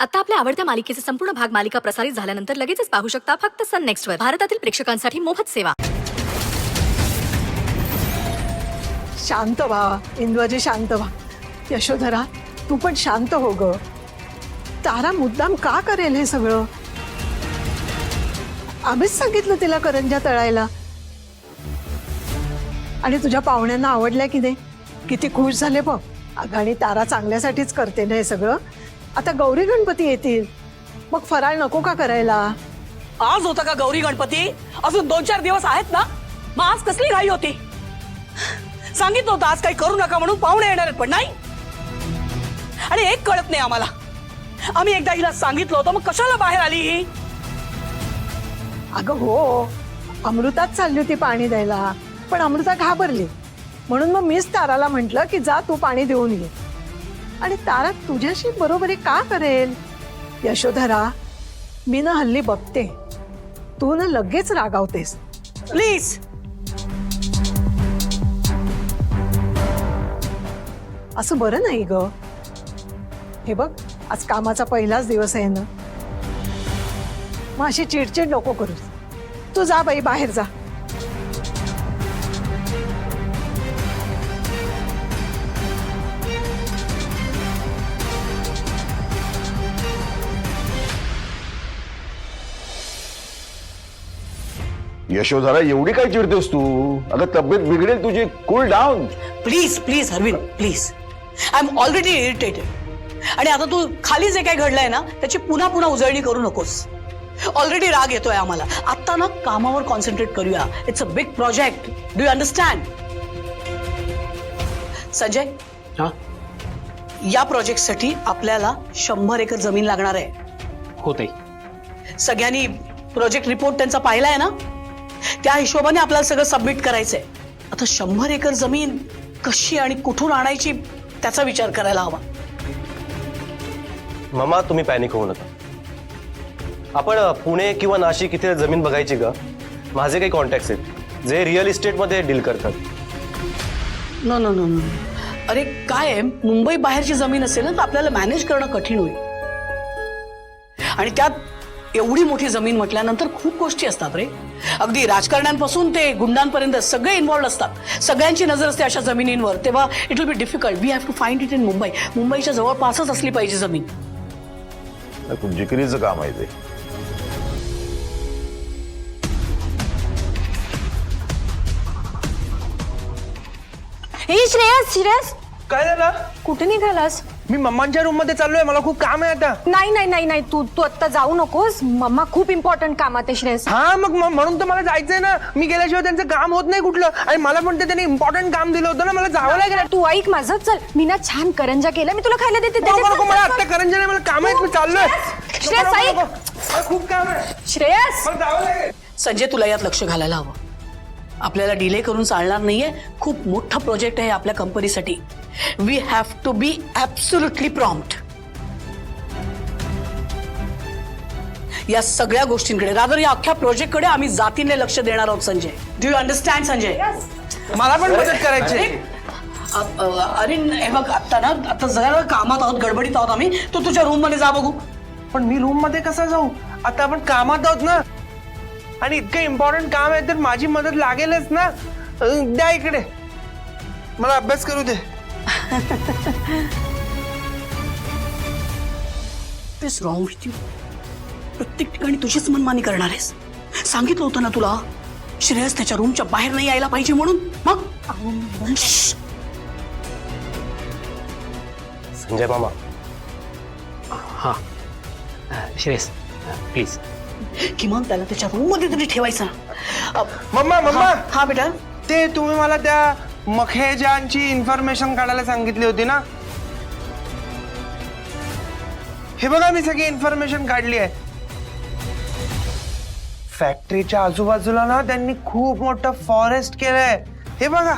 आता आपल्या आवडत्या मालिकेचे संपूर्ण भाग मालिका प्रसारित झाल्यानंतर लगेचच पाहू शकता फक्त सन नेक्स्ट वर. भारतातील प्रेक्षकांसाठी मोफत सेवा. शांत व्हा इंद्वाजी, शांत व्हा. यशोधरा, तू पण शांत हो ग. तारा मुद्दाम का करेल हे सगळं? आम्हीच सांगितलं तिला करंज्या तळायला. आणि तुझ्या पाहुण्यांना आवडल्या की नाही? किती खुश झाले बघ. अगं, आणि तारा चांगल्यासाठीच करते ना हे सगळं. आता गौरी गणपती येतील, मग फराळ नको का करायला? आज होता का गौरी गणपती? अजून 2-4 दिवस आहेत ना. मग आज कसली घाई होती? सांगितलं होतं आज काही करू नका म्हणून, पाहुणे येणार आहेत पण नाही. आणि एक कळत नाही आम्हाला. आम्ही एकदा हिला सांगितलं होतं, मग कशाला बाहेर आली ही? अगं हो, अमृतात चालली होती पाणी द्यायला, पण अमृता घाबरली. म्हणून मग मीच ताराला म्हटलं की जा तू पाणी देऊन ये. आणि तारा तुझ्याशी बरोबरी का करेल? यशोधरा, मी ना हल्ली बघते, तू ना लगेच रागावतेस. प्लीज. असं बरं नाही ग. हे बघ, आज कामाचा पहिलाच दिवस आहे ना, मग अशी चिडचिड नको करू. तू जा बाई, बाहेर जा. यशोधरा, एवढी काय चिडतेस तू? अगं तब्येत बिघडेल तुझी. Cool down. Please please Arvind, please. I am already irritated. आणि आता तू खाली जे काही घडलंय ना, त्याची पुन्हा पुन्हा उजळणी करू नकोस. ऑलरेडी राग येतोय आम्हाला. आता ना कामावर कॉन्सन्ट्रेट करूया. It's a big project. Do you understand? Sanjay, या प्रोजेक्टसाठी आपल्याला 100 एकर जमीन लागणार आहे. होते. सगळ्यांनी प्रोजेक्ट रिपोर्ट त्यांचा पाहिलाय ना? त्या हिशोबाने आपल्याला सगळं सबमिट करायचंय. आता 100 एकर जमीन कशी आणि कुठून आणायची त्याचा विचार करायला हवा. मामा, तुम्ही पॅनिक होऊ नका. आपण पुणे किंवा नाशिक इथे जमीन बघायची का? माझे काही कॉन्टॅक्ट्स आहेत जे रिअल इस्टेटमध्ये डील करतात. No no no no. अरे काय आहे, मुंबई बाहेरची जमीन असेल ना तर आपल्याला मॅनेज करणं कठीण होईल. आणि त्यात एवढी मोठी जमीन म्हटल्यानंतर खूप गोष्टी असतात रे. अगदी राजकारण्यांपासून ते गुंडांपर्यंत सगळे इन्व्हॉल्व असतात. सगळ्यांची नजर असते अशा जमिनींवर. तेव्हा it will be difficult. We have to find it in Mumbai. मुंबईच्या जवळपासच असली पाहिजे जमीन. खूप जिकिरीचं काम आहे ते. हे श्रेयस, श्रेयस काय झालं? कुठे निघालास? मी मम्मांच्या रूम मध्ये चाललोय. मला खूप काम आहे आता. नाही नाही नाही नाही, तू तू आता जाऊ नकोस. मम्मा खूप इम्पॉर्टंट कामात आहे श्रेयस. हा, मग म्हणून तर मला जायचंय ना. मी गेल्याशिवाय त्यांचं काम होत नाही कुठलं. आणि मला पण त्यांनी इम्पॉर्टंट काम दिलं होतं ना, मला जावं लागेल. तू ऐक माझं. चल, मी ना छान करंजा केला, मी तुला खायला देते. नको, मला आता करंजा नाही, मला काम आहेत. मी चाललोय. श्रेयस, नको, ऐक. नको. मला खूप काम आहे. श्रेयस, मला जावं लागेल. संजय, तुला यात लक्ष घालायला हवं. आपल्याला डिले करून चालणार नाहीये. खूप मोठा प्रोजेक्ट आहे आपल्या कंपनीसाठी. We have to be absolutely prompt. या सगळ्या गोष्टींकडे, रादर या अख्ख्या प्रोजेक्टकडे आम्ही जातीने लक्ष देणार आहोत Sanjay. Do you understand Sanjay? मला पण मदत करायची. अरे हे बघ, आता जरा कामात आहोत, गडबडीत आहोत आम्ही. तू तुझ्या रूम मध्ये जा बघू. पण मी रूम मध्ये कसा जाऊ? आता आपण कामात आहोत ना. आणि इतकं इम्पॉर्टंट काम आहे तर माझी मदत लागेलच ना. द्या इकडे, मला अभ्यास करू दे. What's wrong with you? प्रत्येक ठिकाणी तुझीच मनमानी करणार आहेस. सांगितलं होतं ना तुला, श्रेयस त्याच्या रूमच्या बाहेर नाही यायला पाहिजे म्हणून. मग संजय मामा. हा, श्रेयस प्लीज. किमान त्याला त्याच्या रूम मध्ये तरी ठेवायचं. मम्मा, हा बेटा. ते तुम्ही मला त्या मखेजांची इन्फॉर्मेशन काढायला सांगितली होती ना. हे बघा, मी सगळी इन्फॉर्मेशन काढली आहे. फॅक्टरीच्या आजूबाजूला ना त्यांनी खूप मोठं फॉरेस्ट केलंय. हे बघा.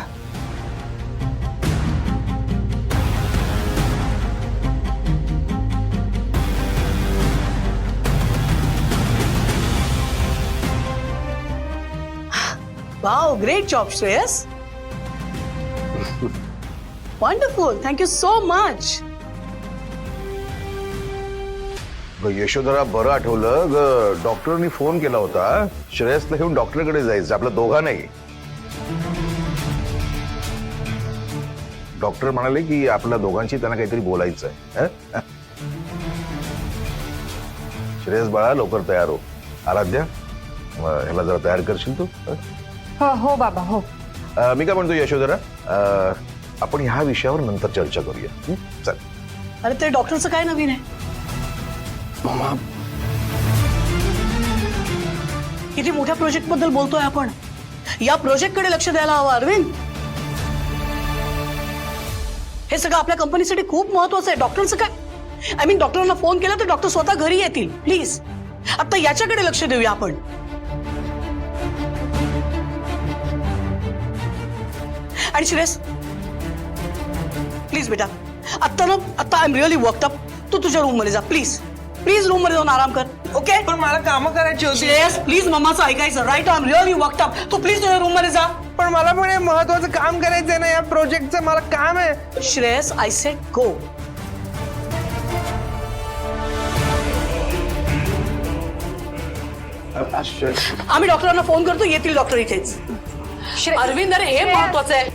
Wow, great job, Shreyas. Wonderful. Thank you so much. Yashodhara बरं आठवलं ग, डॉक्टरनी फोन केला होता श्रेयसला घेऊन डॉक्टरकडे जायचं, आपल्या दोघा नाही. डॉक्टर म्हणाले की आपल्या दोघांशी त्यांना काहीतरी बोलायचं आहे. श्रेयस बाळा लवकर तयार हो. आराध्या ह्याला जरा तयार करशील तू? हो बाबा हो. मी काय म्हणतो यशोधरा, आपण ह्या विषयावर नंतर चर्चा करूया. चल. अरे ते डॉक्टरचं काय नवीन आहे? मामा किती मोठ्या प्रोजेक्ट बद्दल बोलतोय आपण. या प्रोजेक्ट कडे लक्ष द्यायला हवं अरविंद. हे सगळं आपल्या कंपनीसाठी खूप महत्वाचं आहे. डॉक्टरचं काय? आय मीन डॉक्टरांना फोन केला तर डॉक्टर स्वतः घरी येतील. प्लीज आता याच्याकडे लक्ष देऊया आपण. आणि श्रेयस प्लीज बेटा, आता I am really worked up. तू तुझ्या रूम मध्ये जा प्लीज. प्लीज रूम मध्ये जाऊन आराम कर. ओके? पण मला कामं करायची होती. श्रेयस प्लीज मम्माचं ऐकायचं. Right, I am really worked up. तू प्लीज तुझ्या रूम मध्ये जा. पण मला पण हे महत्वाचं काम करायचंय ना, या प्रोजेक्टचं मला काम आहे. Shreyas I said go. आम्ही डॉक्टरांना फोन करतो, येतील डॉक्टर इथेच. अरविंद अरे हे महत्वाचं आहे.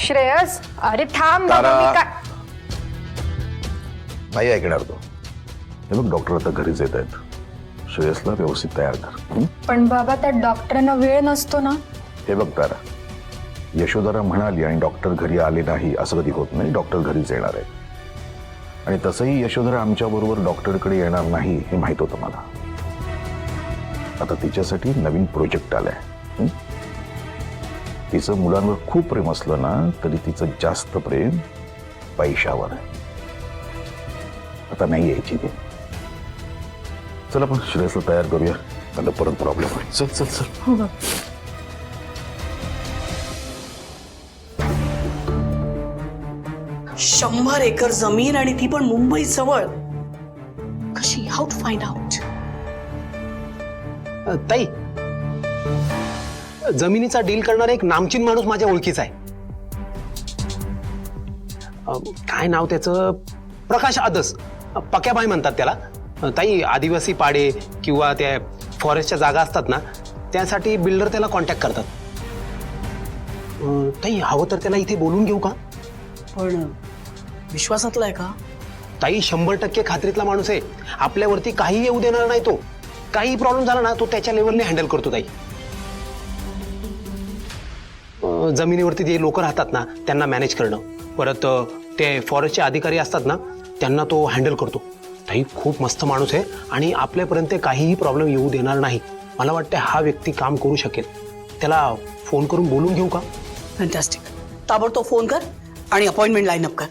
श्रेयस अरे थांब बाबा. तारा. मी काय नाही ऐकणार तो. हे बघ डॉक्टर आता घरीच येत आहेत. श्रेयसला व्यवस्थित तयार कर. पण बाबा त्या डॉक्टरांना वेळ नसतो ना. हे बघ तारा, यशोधरा म्हणाली आणि डॉक्टर घरी आले नाही असं कधी होत नाही. डॉक्टर घरीच येणार आहे. आणि तसंही यशोधरा आमच्या बरोबर डॉक्टरकडे येणार नाही हे माहित होतं मला. आता तिच्यासाठी नवीन प्रोजेक्ट आलाय. तिचं मुलांवर खूप प्रेम असलं ना तरी तिचं जास्त प्रेम पैशावर आहे. आता नाही यायची ती. चल आपण श्रेयसला तयार करूया, आता परत प्रॉब्लेम होईल. चल चल चल. 100 एकर जमीन आणि ती पण मुंबई जवळ. कशी? How to find out? ताई, जमिनीचा डील करणारा एक नामचीन माणूस माझ्या ओळखीचा आहे. काय नाव त्याचं? प्रकाश आदस. पक्याबाई म्हणतात त्याला. ताई, आदिवासी पाडे किंवा त्या फॉरेस्टच्या जागा असतात ना त्यासाठी बिल्डर त्याला कॉन्टॅक्ट करतात. ताई, हवं तर त्याला इथे बोलून घेऊ का? पण विश्वासातला आहे का? ताई, 100% खात्रीतला माणूस आहे. आपल्यावरती काही येऊ देणार नाही तो. काही प्रॉब्लेम झाला ना तो त्याच्या लेवलने हँडल करतो. ताई, जमिनीवरती जे लोक राहतात ना त्यांना मॅनेज करणं, परत ते फॉरेस्टचे अधिकारी असतात ना त्यांना तो हँडल करतो. ताई, खूप मस्त माणूस आहे आणि आपल्यापर्यंत काहीही प्रॉब्लेम येऊ देणार नाही. मला वाटतं हा व्यक्ती काम करू शकेल. त्याला फोन करून बोलून घेऊ का? फॅन्टॅस्टिक. ताबडतोब फोन कर आणि अपॉइंटमेंट लाईन अप कर.